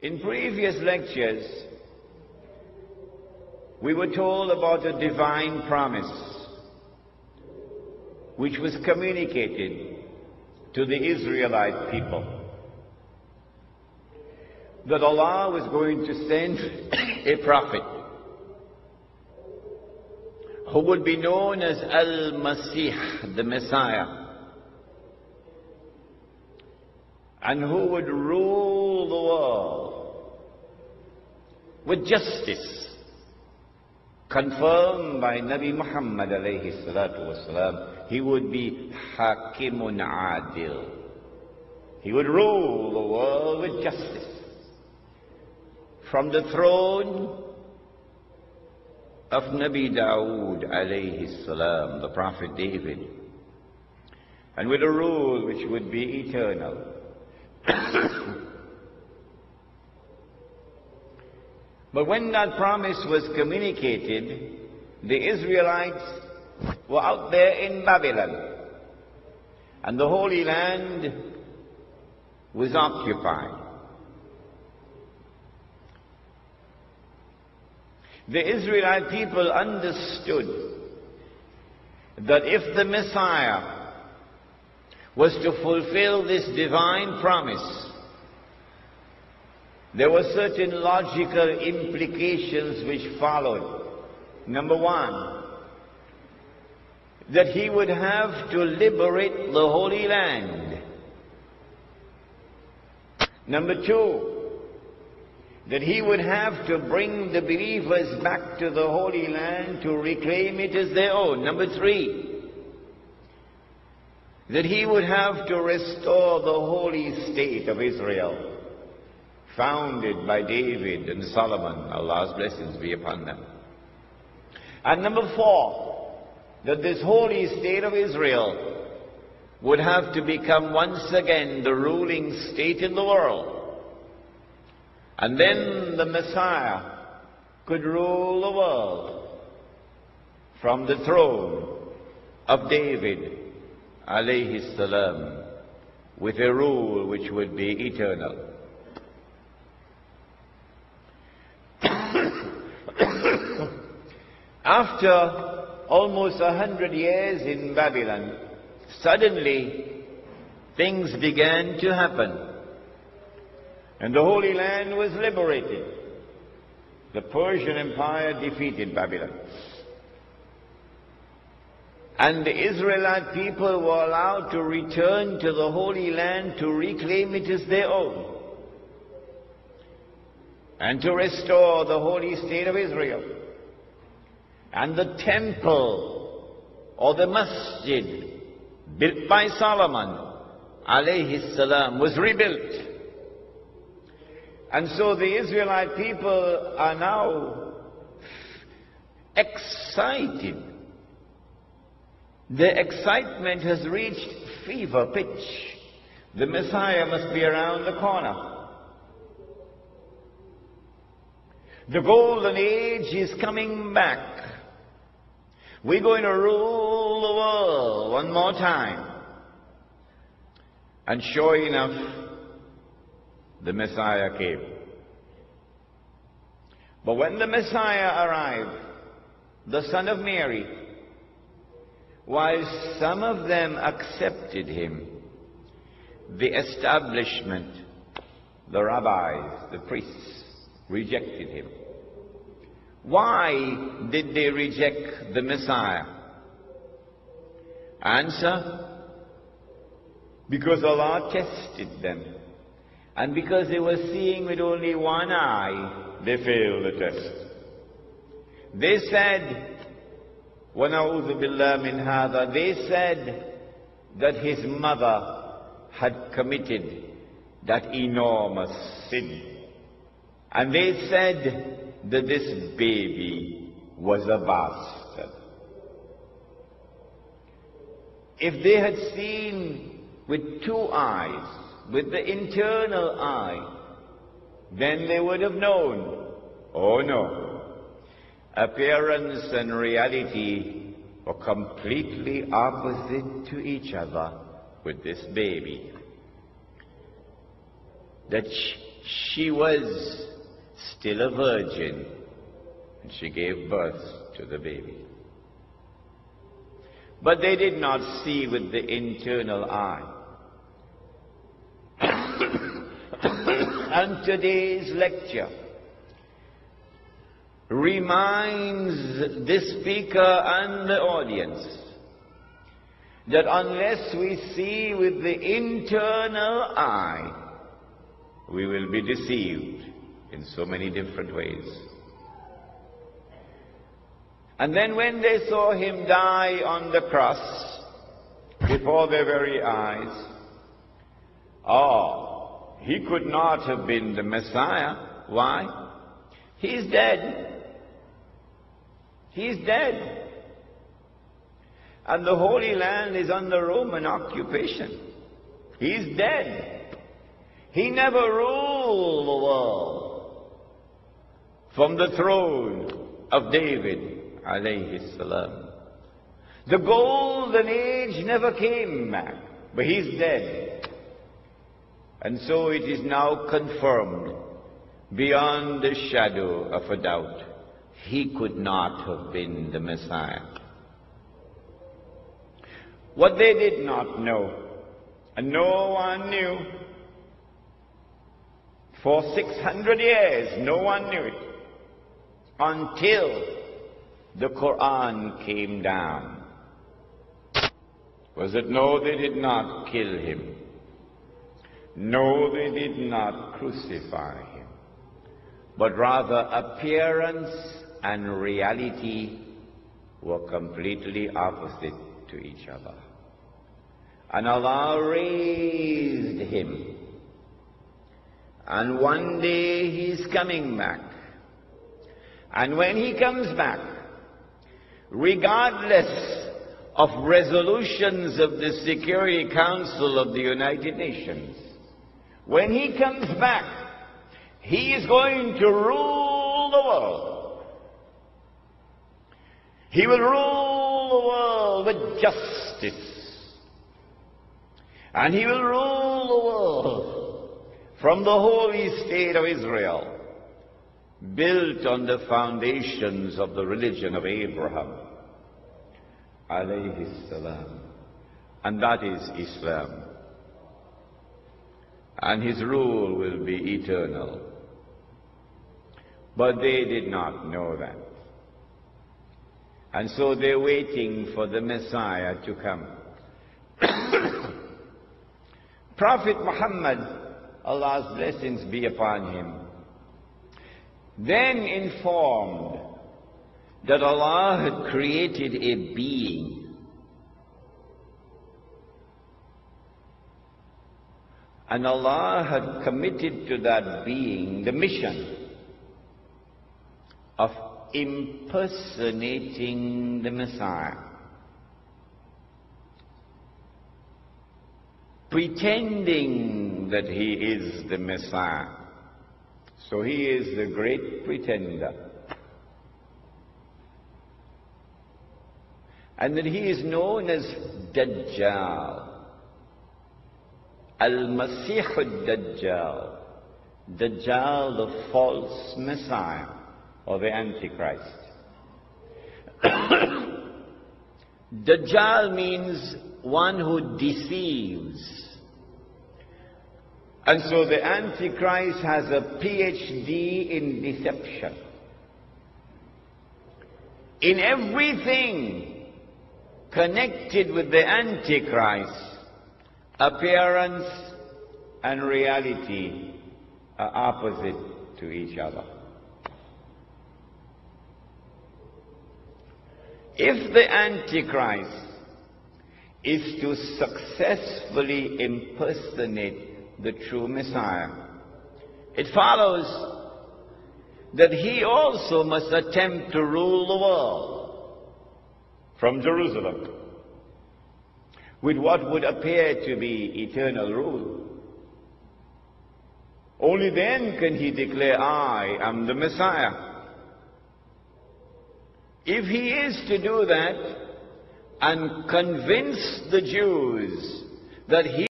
In previous lectures, we were told about a divine promise which was communicated to the Israelite people, that Allah was going to send a prophet who would be known as Al-Masih, the Messiah, and who would rule the world with justice, confirmed by Nabi Muhammad alayhi salatu wasalam. He would be Hakimun Adil. He would rule the world with justice. From the throne of Nabi Dawood alayhi salam, the Prophet David, and with a rule which would be eternal. But when that promise was communicated, the Israelites were out there in Babylon, and the Holy Land was occupied. The Israelite people understood that if the Messiah was to fulfill this divine promise, there were certain logical implications which followed. Number one, that he would have to liberate the Holy Land. Number two, that he would have to bring the believers back to the Holy Land to reclaim it as their own. Number three, that he would have to restore the holy state of Israel, founded by David and Solomon, Allah's blessings be upon them. And number four, that this holy state of Israel would have to become once again the ruling state in the world. And then the Messiah could rule the world from the throne of David alayhi salam, with a rule which would be eternal. After almost 100 years in Babylon, suddenly things began to happen, and the Holy Land was liberated. The Persian Empire defeated Babylon, and the Israelite people were allowed to return to the Holy Land to reclaim it as their own, and to restore the holy state of Israel. And the temple, or the masjid, built by Solomon alayhi salam, was rebuilt. And so the Israelite people are now excited. The excitement has reached fever pitch. The Messiah must be around the corner. The golden age is coming back. We're going to rule the world one more time. And sure enough, the Messiah came. But when the Messiah arrived, the Son of Mary, while some of them accepted him, the establishment, the rabbis, the priests, rejected him. Why did they reject the Messiah? Answer: because Allah tested them. And because they were seeing with only one eye, they failed the test. They said, وَنَعُوذُ بِاللَّهِ مِنْ هَذَا, they said that his mother had committed that enormous sin. And they said that this baby was a bastard. If they had seen with two eyes, with the internal eye, then they would have known, oh no, appearance and reality were completely opposite to each other with this baby. That she was still a virgin, and she gave birth to the baby. But they did not see with the internal eye. And today's lecture reminds the speaker and the audience that unless we see with the internal eye, we will be deceived in so many different ways. And then when they saw him die on the cross before their very eyes, he could not have been the Messiah. Why? He's dead. He's dead. And the Holy Land is under Roman occupation. He's dead. He never ruled the world from the throne of David, alayhi salam. The golden age never came back, but he's dead. And so it is now confirmed beyond the shadow of a doubt. He could not have been the Messiah. What they did not know, and no one knew, for 600 years no one knew it, until the Quran came down, was that no, they did not kill him. No, they did not crucify him, but rather appearance and reality were completely opposite to each other. And Allah raised him, and one day he's coming back. And when he comes back, regardless of resolutions of the Security Council of the United Nations, when he comes back, he is going to rule the world. He will rule the world with justice. And he will rule the world from the holy state of Israel, built on the foundations of the religion of Abraham, alayhi salam. And that is Islam. And his rule will be eternal. But they did not know that. And so they're waiting for the Messiah to come. Prophet Muhammad, Allah's blessings be upon him, then informed that Allah had created a being and Allah had committed to that being the mission of impersonating the Messiah, pretending that he is the Messiah. So he is the great pretender. And that he is known as Dajjal. Al-Masih al-Dajjal. Dajjal, the false Messiah, or the Antichrist. Dajjal means one who deceives. And so the Antichrist has a PhD in deception. In everything connected with the Antichrist, appearance and reality are opposite to each other. If the Antichrist is to successfully impersonate the true Messiah, it follows that he also must attempt to rule the world from Jerusalem with what would appear to be eternal rule. Only then can he declare, I am the Messiah. If he is to do that and convince the Jews that he